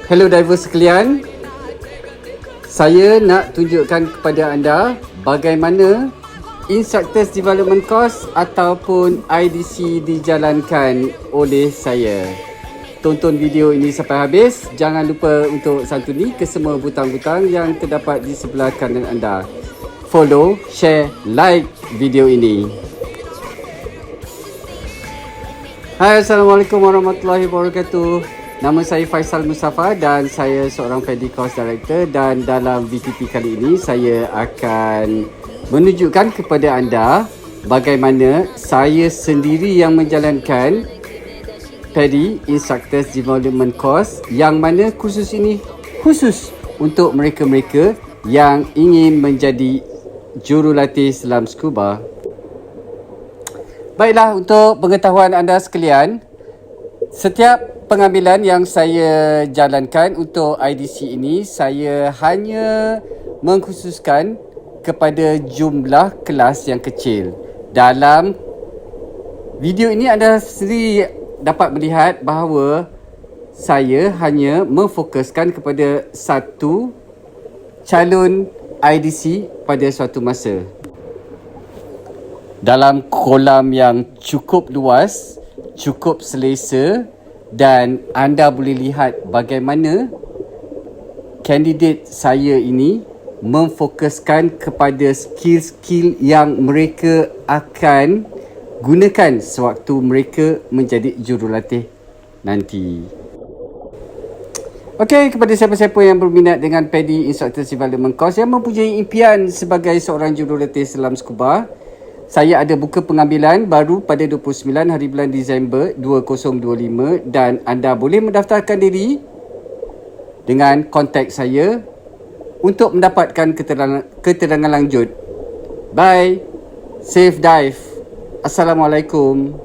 Hello divers sekalian, saya nak tunjukkan kepada anda bagaimana Instructors Development Course ataupun IDC dijalankan oleh saya. Tonton video ini sampai habis. Jangan lupa untuk santuni ke semua butang-butang yang terdapat di sebelah kanan anda. Follow, share, like video ini. Hai, Assalamualaikum warahmatullahi wabarakatuh. Nama saya Faisal Mustafa dan saya seorang PADI Course Director, dan dalam VTP kali ini saya akan menunjukkan kepada anda bagaimana saya sendiri yang menjalankan PADI Instructors Development Course, yang mana kursus ini khusus untuk mereka-mereka yang ingin menjadi jurulatih selam scuba. Baiklah, untuk pengetahuan anda sekalian, setiap pengambilan yang saya jalankan untuk IDC ini, saya hanya mengkhususkan kepada jumlah kelas yang kecil. Dalam video ini anda sendiri dapat melihat bahawa saya hanya memfokuskan kepada satu calon IDC pada suatu masa. Dalam kolam yang cukup luas, cukup selesa, dan anda boleh lihat bagaimana kandidat saya ini memfokuskan kepada skill-skill yang mereka akan gunakan sewaktu mereka menjadi jurulatih nanti. Okey, kepada siapa-siapa yang berminat dengan PADI Instructors Development Course yang mempunyai impian sebagai seorang jurulatih selam scuba, saya ada buka pengambilan baru pada 29 hari bulan Disember 2025, dan anda boleh mendaftarkan diri dengan kontak saya untuk mendapatkan keterangan lanjut. Bye. Safe dive. Assalamualaikum.